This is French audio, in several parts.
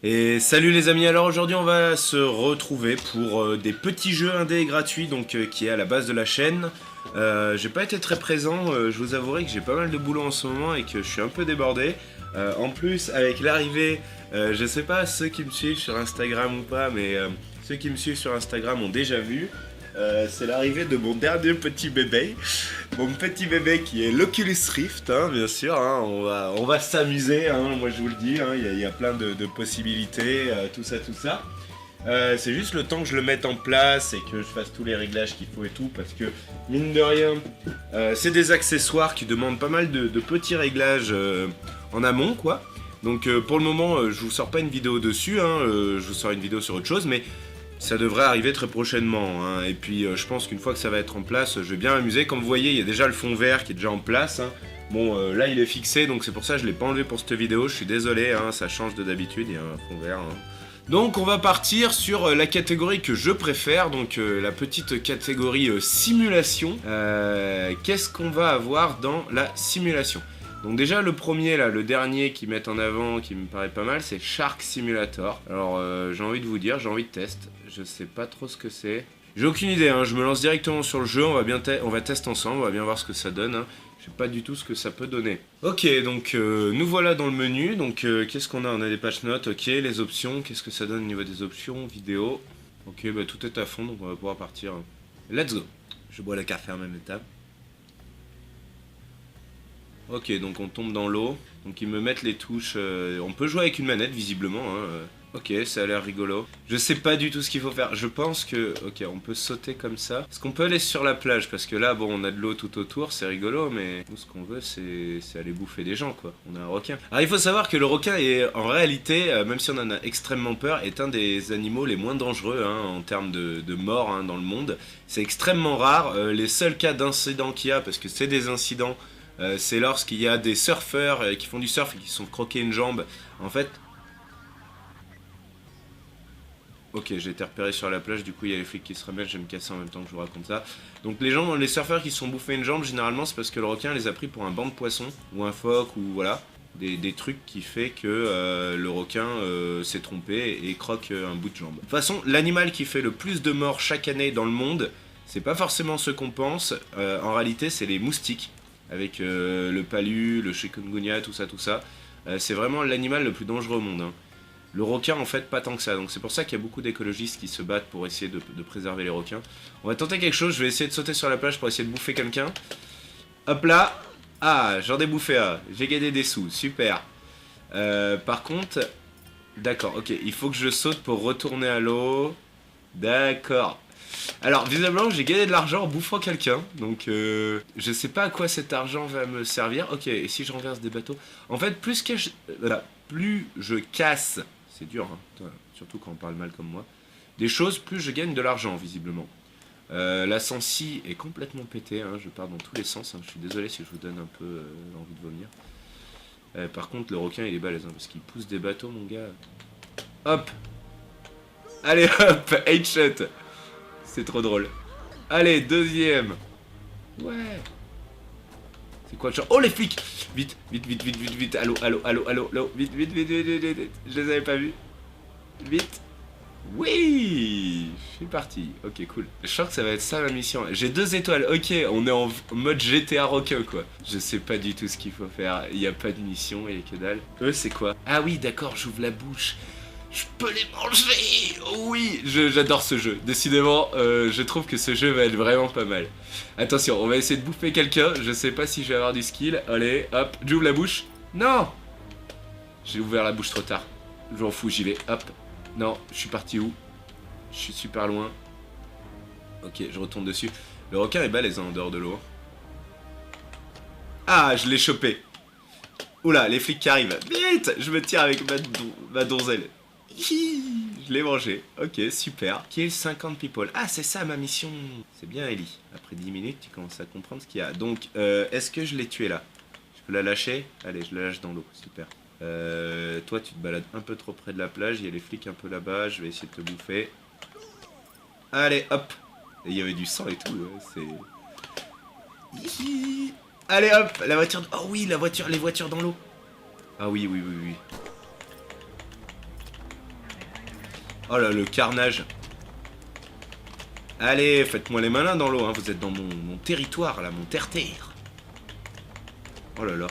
Et salut les amis, alors aujourd'hui on va se retrouver pour des petits jeux indés gratuits donc qui est à la base de la chaîne. J'ai pas été très présent, je vous avouerai que j'ai pas mal de boulot en ce moment et que je suis un peu débordé. En plus avec l'arrivée, je sais pas ceux qui me suivent sur Instagram ou pas, mais ceux qui me suivent sur Instagram ont déjà vu. C'est l'arrivée de mon dernier petit bébé. Mon petit bébé qui est l'Oculus Rift, hein, bien sûr. Hein, on va s'amuser, hein, moi je vous le dis. Hein, y a plein de possibilités, tout ça, tout ça. C'est juste le temps que je le mette en place et que je fasse tous les réglages qu'il faut et tout. Parce que, mine de rien, c'est des accessoires qui demandent pas mal de petits réglages en amont, quoi. Donc pour le moment, je vous sors pas une vidéo dessus. Hein, je vous sors une vidéo sur autre chose, mais ça devrait arriver très prochainement, hein. Et puis je pense qu'une fois que ça va être en place, je vais bien m'amuser. Comme vous voyez, il y a déjà le fond vert qui est déjà en place, hein. Bon, là il est fixé, donc c'est pour ça que je l'ai pas enlevé pour cette vidéo. Je suis désolé, hein, ça change de d'habitude, il y a un fond vert, hein. Donc on va partir sur la catégorie que je préfère, donc la petite catégorie simulation. Qu'est-ce qu'on va avoir dans la simulation? Donc déjà le premier là, le dernier qu'ils mettent en avant, qui me paraît pas mal, c'est Shark Simulator. Alors j'ai envie de vous dire, j'ai envie de tester. Je sais pas trop ce que c'est. J'ai aucune idée, hein. Je me lance directement sur le jeu, on va tester ensemble, on va bien voir ce que ça donne, hein. Je sais pas du tout ce que ça peut donner. Ok, donc nous voilà dans le menu. Donc qu'est-ce qu'on a? On a des patch notes, ok, les options, qu'est-ce que ça donne au niveau des options, vidéo. Ok, bah tout est à fond, donc on va pouvoir partir. Let's go. Je bois le café en même temps. Ok, donc on tombe dans l'eau. Donc ils me mettent les touches. On peut jouer avec une manette visiblement, hein. Ok, ça a l'air rigolo. Je sais pas du tout ce qu'il faut faire. Je pense que... Ok, on peut sauter comme ça. Est-ce qu'on peut aller sur la plage? Parce que là, bon, on a de l'eau tout autour, c'est rigolo, mais nous, ce qu'on veut, c'est aller bouffer des gens, quoi. On a un requin. Alors, il faut savoir que le requin est, en réalité, même si on en a extrêmement peur, est un des animaux les moins dangereux, hein, en termes de mort, hein, dans le monde. C'est extrêmement rare. Les seuls cas d'incidents qu'il y a, parce que c'est des incidents, c'est lorsqu'il y a des surfeurs qui font du surf et qui se sont croqués une jambe. En fait... Ok, j'ai été repéré sur la plage, du coup il y a les flics qui se remettent, je vais me casser en même temps que je vous raconte ça. Donc les gens, les surfeurs qui se sont bouffés une jambe, généralement c'est parce que le requin les a pris pour un banc de poissons, ou un phoque, ou voilà. Des trucs qui fait que le requin s'est trompé et croque un bout de jambe. De toute façon, l'animal qui fait le plus de morts chaque année dans le monde, c'est pas forcément ce qu'on pense, en réalité c'est les moustiques, avec le palu, le chikungunya, tout ça, tout ça. C'est vraiment l'animal le plus dangereux au monde, hein. Le requin, en fait, pas tant que ça. Donc c'est pour ça qu'il y a beaucoup d'écologistes qui se battent pour essayer de préserver les requins. On va tenter quelque chose. Je vais essayer de sauter sur la plage pour essayer de bouffer quelqu'un. Hop là. Ah, j'en ai bouffé un. J'ai gagné des sous. Super. Par contre... D'accord, ok. Il faut que je saute pour retourner à l'eau. D'accord. Alors, visiblement, j'ai gagné de l'argent en bouffant quelqu'un. Donc, je sais pas à quoi cet argent va me servir. Ok, et si je renverse des bateaux? En fait, voilà, plus je casse... C'est dur, hein, surtout quand on parle mal comme moi. Des choses, plus je gagne de l'argent, visiblement. La sensi est complètement pétée, hein, je pars dans tous les sens. Hein, je suis désolé si je vous donne un peu l'envie de vomir. Par contre, le requin, il est balèze, hein, parce qu'il pousse des bateaux, mon gars. Hop. Allez, hop, headshot. C'est trop drôle. Allez, deuxième. Ouais. C'est quoi le genre? Oh, les flics! Vite, vite, vite, vite, vite, vite. Allô, allô, allô, allô, allô. Vite, vite, vite, vite, vite, vite, vite. Je les avais pas vus. Vite. Oui! Je suis parti. Ok, cool. Je crois que ça va être ça ma mission. J'ai 2 étoiles. Ok, on est en mode GTA requin, quoi. Je sais pas du tout ce qu'il faut faire. Il y a pas de mission, il y a que dalle. Eux, c'est quoi? Ah oui, d'accord, j'ouvre la bouche. Je peux les manger! Oh oui! J'adore ce jeu. Décidément, je trouve que ce jeu va être vraiment pas mal. Attention, on va essayer de bouffer quelqu'un. Je sais pas si je vais avoir du skill. Allez, hop, j'ouvre la bouche. Non! J'ai ouvert la bouche trop tard. Je m'en fous, j'y vais. Hop. Non, je suis parti où? Je suis super loin. Ok, je retourne dessus. Le requin est balèze, hein, en dehors de l'eau. Ah, je l'ai chopé. Oula, les flics qui arrivent. Vite! Je me tire avec ma donzelle. Je l'ai mangé. Ok, super. Kill 50 people. Ah, c'est ça ma mission. C'est bien, Ellie. Après 10 minutes, tu commences à comprendre ce qu'il y a. Donc, est-ce que je l'ai tué là? Je peux la lâcher? Allez, je la lâche dans l'eau. Super. Toi, tu te balades un peu trop près de la plage. Il y a les flics un peu là-bas. Je vais essayer de te bouffer. Allez, hop. Et il y avait du sang et tout. C'est... Allez, hop. La voiture... Oh oui, les voitures dans l'eau. Ah oui, oui, oui, oui. Oh là, le carnage. Allez, faites-moi les malins dans l'eau, hein. Vous êtes dans mon territoire, là, mon terre-terre. Oh là là.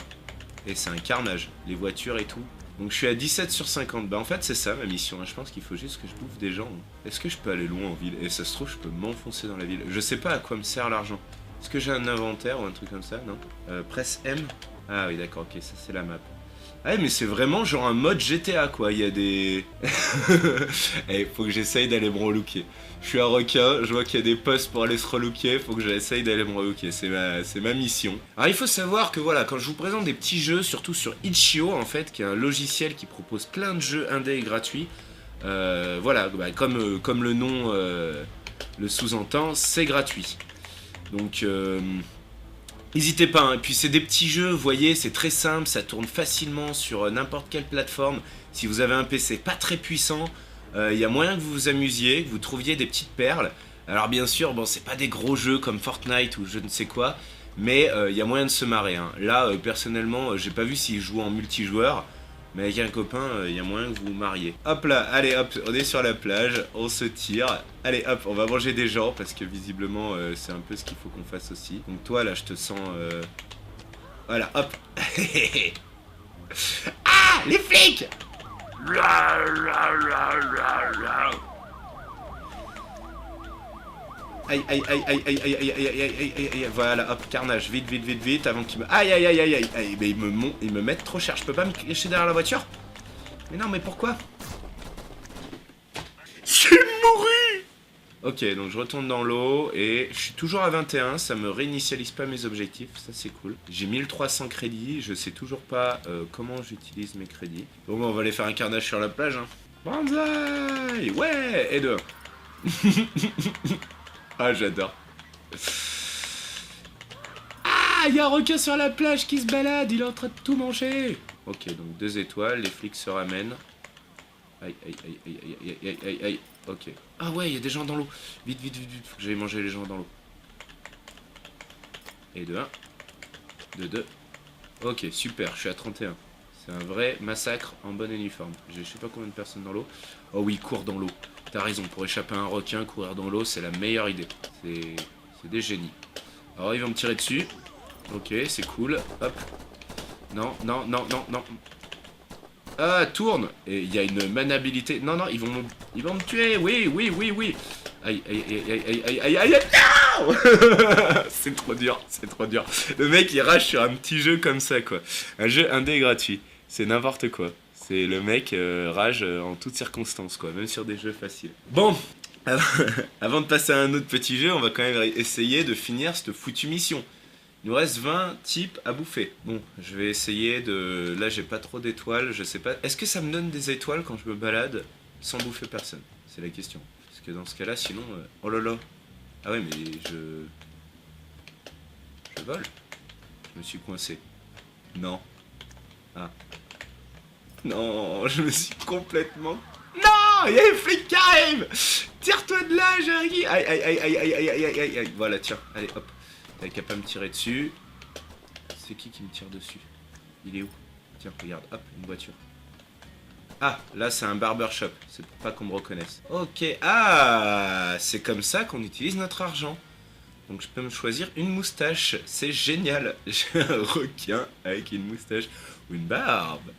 Et c'est un carnage, les voitures et tout. Donc je suis à 17 sur 50. Bah en fait c'est ça ma mission, hein. Je pense qu'il faut juste que je bouffe des gens. Est-ce que je peux aller loin en ville? Et ça se trouve je peux m'enfoncer dans la ville. Je sais pas à quoi me sert l'argent. Est-ce que j'ai un inventaire ou un truc comme ça? Non. Presse M. Ah oui d'accord, ok, ça c'est la map. Ah mais c'est vraiment genre un mode GTA quoi, il y a des... Eh, faut que j'essaye d'aller me relooker. Je suis un requin, je vois qu'il y a des postes pour aller se relooker, faut que j'essaye d'aller me relooker, c'est ma mission. Alors il faut savoir que voilà, quand je vous présente des petits jeux, surtout sur Itch.io en fait, qui est un logiciel qui propose plein de jeux indés et gratuits, voilà, bah, comme le nom le sous-entend, c'est gratuit. Donc... n'hésitez pas, hein. Et puis c'est des petits jeux, vous voyez, c'est très simple, ça tourne facilement sur n'importe quelle plateforme. Si vous avez un PC pas très puissant, il y a moyen que vous vous amusiez, que vous trouviez des petites perles. Alors bien sûr, bon, c'est pas des gros jeux comme Fortnite ou je ne sais quoi, mais il y a moyen de se marrer, hein. Là, personnellement, j'ai pas vu s'ils jouent en multijoueur, mais avec un copain, il y a moyen que vous vous mariez. Hop là, allez hop, on est sur la plage, on se tire. Allez hop, on va manger des gens parce que visiblement c'est un peu ce qu'il faut qu'on fasse aussi. Donc toi là, je te sens... Voilà, hop. Ah, les flics! Aïe aïe aïe aïe aïe aïe aïe aïe aïe aïe aïe aïe, voilà, hop, carnage, vite vite vite vite avant qu'il me... Aïe aïe aïe aïe aïe aïe, mais ils me mettent trop cher, je peux pas me cacher derrière la voiture? Mais non, mais pourquoi? J'ai mouru! Ok, donc je retourne dans l'eau et je suis toujours à 21, ça me réinitialise pas mes objectifs, ça c'est cool. J'ai 1300 crédits, je sais toujours pas comment j'utilise mes crédits. Bon, on va aller faire un carnage sur la plage, hein. Banzai! Ouais! Et deux. Ah, j'adore. Ah, il y a un requin sur la plage qui se balade, il est en train de tout manger. Ok, donc 2 étoiles, les flics se ramènent. Aïe, aïe, aïe, aïe, aïe, aïe, aïe, aïe, aïe, ok. Ah ouais, il y a des gens dans l'eau. Vite, vite, vite, vite, faut que j'aille manger les gens dans l'eau. Et de 1. De 2. Ok, super, je suis à 31. C'est un vrai massacre en bon uniforme. J'ai je sais pas combien de personnes dans l'eau. Oh oui, cours dans l'eau. T'as raison, pour échapper à un requin, courir dans l'eau, c'est la meilleure idée. C'est des génies. Alors, ils vont me tirer dessus. Ok, c'est cool. Hop. Non, non, non, non, non. Ah, tourne. Et il y a une maniabilité. Non, non, ils vont me tuer. Oui, oui, oui, oui. Aïe, aïe, aïe, aïe, aïe, aïe, aïe, aïe, aïe. Non. C'est trop dur, c'est trop dur. Le mec, il rage sur un petit jeu comme ça, quoi. Un jeu indé gratuit. C'est n'importe quoi. C'est le mec rage en toutes circonstances, quoi, même sur des jeux faciles. Bon, avant de passer à un autre petit jeu, on va quand même essayer de finir cette foutue mission. Il nous reste 20 types à bouffer. Bon, je vais essayer de... Là, j'ai pas trop d'étoiles, je sais pas... Est-ce que ça me donne des étoiles quand je me balade sans bouffer personne? C'est la question. Parce que dans ce cas-là, sinon... Oh là là. Ah ouais, mais je... Je vole. Je me suis coincé. Non. Ah. Non, je me suis complètement... Non, il y a les flics qui arrivent. Tire-toi de là, Jerry. Aïe, aïe, aïe, aïe, aïe, aïe, aïe, aïe, aïe, aïe. Voilà, tiens, allez, hop. T'as qu'à pas me tirer dessus. C'est qui me tire dessus? Il est où? Tiens, regarde, hop, une voiture. Ah, là, c'est un barbershop. C'est pour pas qu'on me reconnaisse. Ok, ah, c'est comme ça qu'on utilise notre argent. Donc je peux me choisir une moustache. C'est génial. J'ai un requin avec une moustache ou une barbe.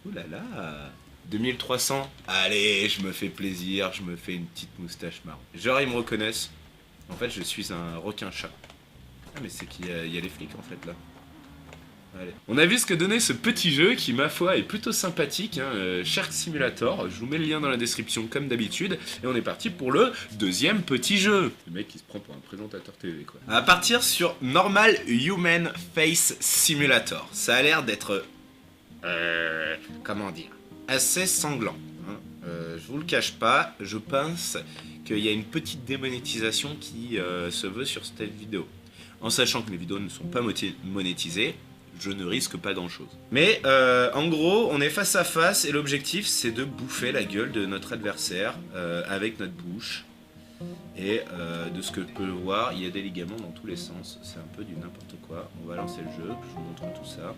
Ouh là là. 2300. Allez, je me fais plaisir. Je me fais une petite moustache marron. Genre, ils me reconnaissent. En fait, je suis un requin-chat. Ah, mais c'est qu'il y a les flics, en fait, là. Allez. On a vu ce que donnait ce petit jeu qui, ma foi, est plutôt sympathique, hein, Shark Simulator. Je vous mets le lien dans la description comme d'habitude. Et on est parti pour le deuxième petit jeu. Le mec qui se prend pour un présentateur TV, quoi. On va partir sur Normal Human Face Simulator. Ça a l'air d'être... comment dire, assez sanglant, hein. Je vous le cache pas, je pense qu'il y a une petite démonétisation qui se veut sur cette vidéo. En sachant que mes vidéos ne sont pas monétisées, je ne risque pas grand chose. Mais en gros, on est face à face et l'objectif c'est de bouffer la gueule de notre adversaire avec notre bouche. Et de ce que je peux voir, il y a des ligaments dans tous les sens, c'est un peu du n'importe quoi. On va lancer le jeu, je vous montre tout ça.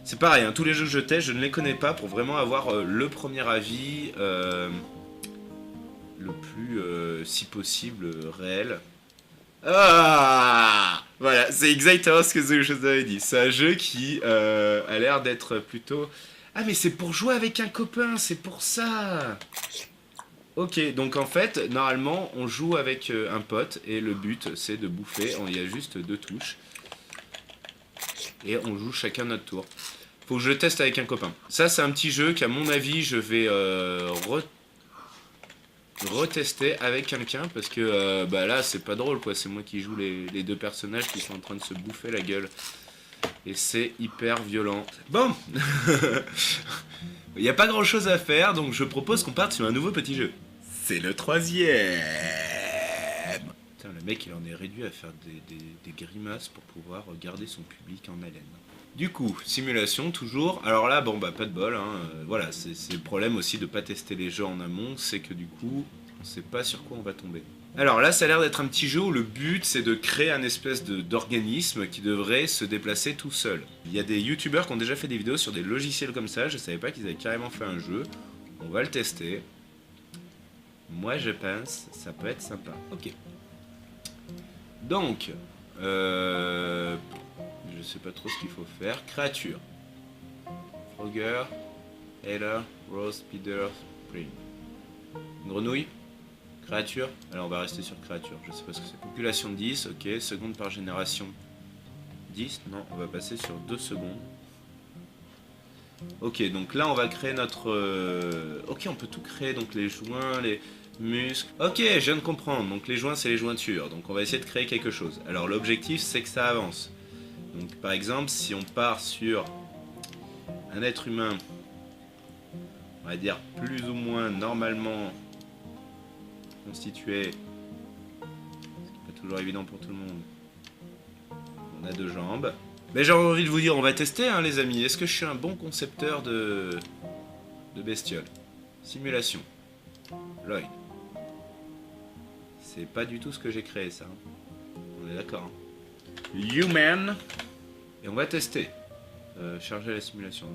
C'est pareil, hein, tous les jeux que je teste, je ne les connais pas pour vraiment avoir le premier avis le plus, si possible, réel. Ah, voilà, c'est exactement ce que je vous avais dit. C'est un jeu qui a l'air d'être plutôt... Ah mais c'est pour jouer avec un copain, c'est pour ça. Ok, donc en fait, normalement, on joue avec un pote et le but, c'est de bouffer. Il y a juste 2 touches. Et on joue chacun notre tour. Faut que je le teste avec un copain. Ça, c'est un petit jeu qu'à mon avis, je vais retester avec quelqu'un. Parce que bah là, c'est pas drôle, quoi. C'est moi qui joue les 2 personnages qui sont en train de se bouffer la gueule. Et c'est hyper violent. Bon. Il n'y a pas grand chose à faire, donc je propose qu'on parte sur un nouveau petit jeu. C'est le 3e. Putain, le mec il en est réduit à faire des grimaces pour pouvoir garder son public en haleine. Du coup, simulation toujours. Alors là, bon bah pas de bol, hein. Voilà, c'est le problème aussi de pas tester les jeux en amont, c'est que du coup, on sait pas sur quoi on va tomber. Alors là, ça a l'air d'être un petit jeu où le but c'est de créer un espèce d'organisme qui devrait se déplacer tout seul. Il y a des youtubeurs qui ont déjà fait des vidéos sur des logiciels comme ça, je savais pas qu'ils avaient carrément fait un jeu. On va le tester. Moi je pense ça peut être sympa. Ok. Donc, je sais pas trop ce qu'il faut faire. Créature. Frogger, Heller, Rose, Peter, Spring. Grenouille. Créature. Alors on va rester sur créature, je sais pas ce que c'est. Population 10, ok. Seconde par génération 10. Non, on va passer sur 2 secondes. Ok, donc là on va créer notre... Ok, on peut tout créer, donc les joints, les muscles... Ok, je viens de comprendre, donc les joints c'est les jointures, donc on va essayer de créer quelque chose. Alors l'objectif c'est que ça avance. Donc par exemple, si on part sur un être humain, on va dire plus ou moins normalement constitué, ce qui n'est pas toujours évident pour tout le monde. On a 2 jambes. Mais j'ai envie de vous dire, on va tester hein, les amis. Est-ce que je suis un bon concepteur de bestioles? Simulation. Lloyd. C'est pas du tout ce que j'ai créé ça. On est d'accord. Hein. Human. Et on va tester. Charger la simulation.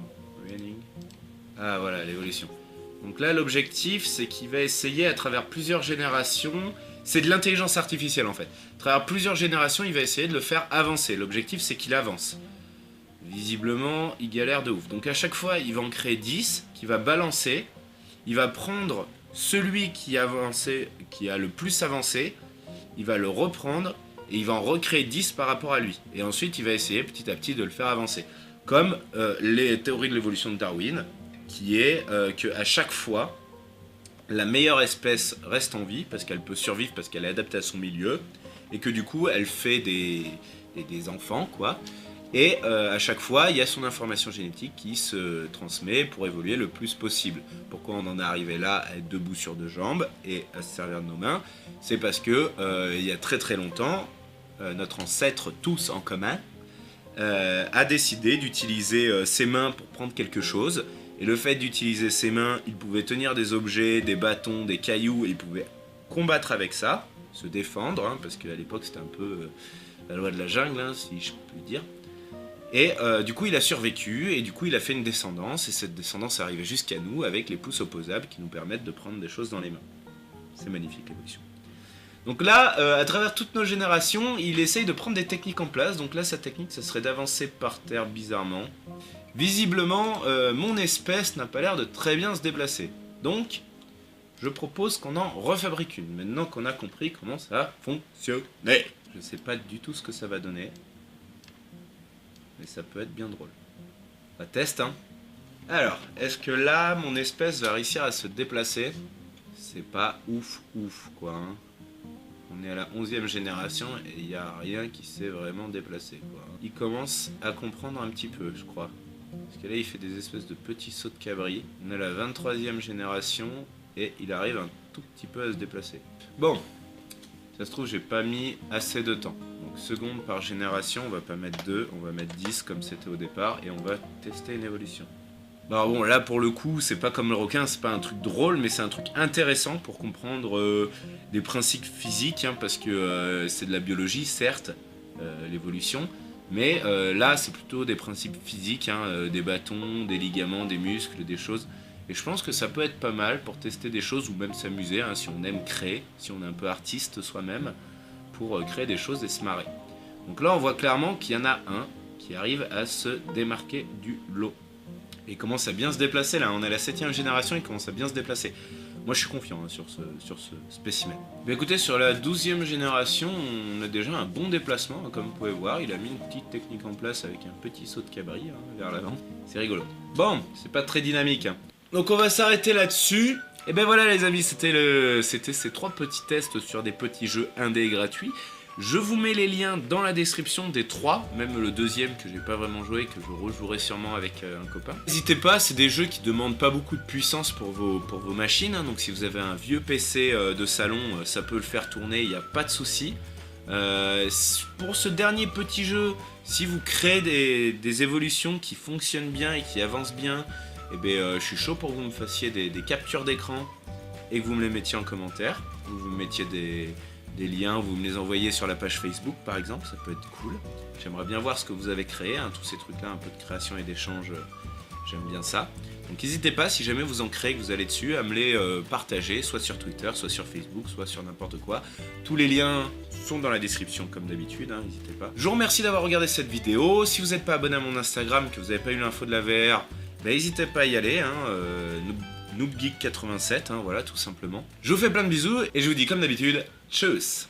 Running. Ah voilà, l'évolution. Donc là, l'objectif, c'est qu'il va essayer à travers plusieurs générations... C'est de l'intelligence artificielle en fait. À travers plusieurs générations, il va essayer de le faire avancer. L'objectif, c'est qu'il avance. Visiblement, il galère de ouf. Donc à chaque fois, il va en créer 10, qui va balancer. Il va prendre celui qui a le plus avancé, il va le reprendre, et il va en recréer 10 par rapport à lui. Et ensuite, il va essayer petit à petit de le faire avancer. Comme les théories de l'évolution de Darwin, qui est qu'à chaque fois, la meilleure espèce reste en vie, parce qu'elle peut survivre, parce qu'elle est adaptée à son milieu, et que du coup, elle fait des enfants, quoi. Et à chaque fois, il y a son information génétique qui se transmet pour évoluer le plus possible. Pourquoi on en est arrivé là, à être debout sur 2 jambes et à se servir de nos mains? C'est parce que il y a très très longtemps, notre ancêtre tous en commun a décidé d'utiliser ses mains pour prendre quelque chose. Et le fait d'utiliser ses mains, il pouvait tenir des objets, des bâtons, des cailloux, et il pouvait combattre avec ça, se défendre, hein, parce qu'à l'époque c'était un peu la loi de la jungle, hein, si je puis dire. Et du coup il a survécu, et du coup il a fait une descendance, et cette descendance est arrivée jusqu'à nous avec les pouces opposables qui nous permettent de prendre des choses dans les mains. C'est magnifique l'évolution. Donc là, à travers toutes nos générations, il essaye de prendre des techniques en place. Donc là, sa technique, ça serait d'avancer par terre bizarrement. Visiblement, mon espèce n'a pas l'air de très bien se déplacer. Donc, je propose qu'on en refabrique une, maintenant qu'on a compris comment ça fonctionnait. Je sais pas du tout ce que ça va donner. Mais ça peut être bien drôle. On teste, hein. Alors, est-ce que là, mon espèce va réussir à se déplacer? C'est pas ouf, quoi, hein. On est à la 11e génération et il n'y a rien qui s'est vraiment déplacé, quoi. Il commence à comprendre un petit peu, je crois. Parce que là, il fait des espèces de petits sauts de cabri. On est à la 23e génération et il arrive un tout petit peu à se déplacer. Bon, ça se trouve, j'ai pas mis assez de temps. Donc, seconde par génération, on va pas mettre 2, on va mettre 10 comme c'était au départ et on va tester une évolution. Alors bon, là pour le coup, c'est pas comme le requin, c'est pas un truc drôle, mais c'est un truc intéressant pour comprendre des principes physiques, hein, parce que c'est de la biologie, certes, l'évolution, mais là c'est plutôt des principes physiques, hein, des bâtons, des ligaments, des muscles, des choses Et je pense que ça peut être pas mal pour tester des choses ou même s'amuser, hein, si on aime créer, si on est un peu artiste soi-même, pour créer des choses et se marrer. Donc là on voit clairement qu'il y en a un qui arrive à se démarquer du lot. Et il commence à bien se déplacer là, on est à la 7ème génération, il commence à bien se déplacer. Moi je suis confiant hein, sur ce spécimen. Mais écoutez, sur la 12ème génération, on a déjà un bon déplacement, hein, comme vous pouvez voir. Il a mis une petite technique en place avec un petit saut de cabri hein, vers l'avant. C'est rigolo. Bon, c'est pas très dynamique. Hein. Donc on va s'arrêter là-dessus. Et ben voilà les amis, c'était ces 3 petits tests sur des petits jeux indés gratuits. Je vous mets les liens dans la description des 3, même le 2e que j'ai pas vraiment joué, que je rejouerai sûrement avec un copain. N'hésitez pas, c'est des jeux qui demandent pas beaucoup de puissance pour vos machines, hein, donc si vous avez un vieux PC de salon, ça peut le faire tourner, il n'y a pas de souci. Pour ce dernier petit jeu, si vous créez des évolutions qui fonctionnent bien et qui avancent bien, eh ben, je suis chaud pour que vous me fassiez des captures d'écran et que vous me les mettiez en commentaire, vous me mettiez des liens, vous me les envoyez sur la page Facebook par exemple, ça peut être cool. J'aimerais bien voir ce que vous avez créé, hein, tous ces trucs là, un peu de création et d'échange, j'aime bien ça. Donc n'hésitez pas, si jamais vous en créez, que vous allez dessus, à me les partager, soit sur Twitter, soit sur Facebook, soit sur n'importe quoi. Tous les liens sont dans la description comme d'habitude, hein, n'hésitez pas. Je vous remercie d'avoir regardé cette vidéo. Si vous n'êtes pas abonné à mon Instagram, que vous n'avez pas eu l'info de la VR, bah, n'hésitez pas à y aller, hein, NoobGeek87, hein, voilà, tout simplement. Je vous fais plein de bisous et je vous dis comme d'habitude, tchuss.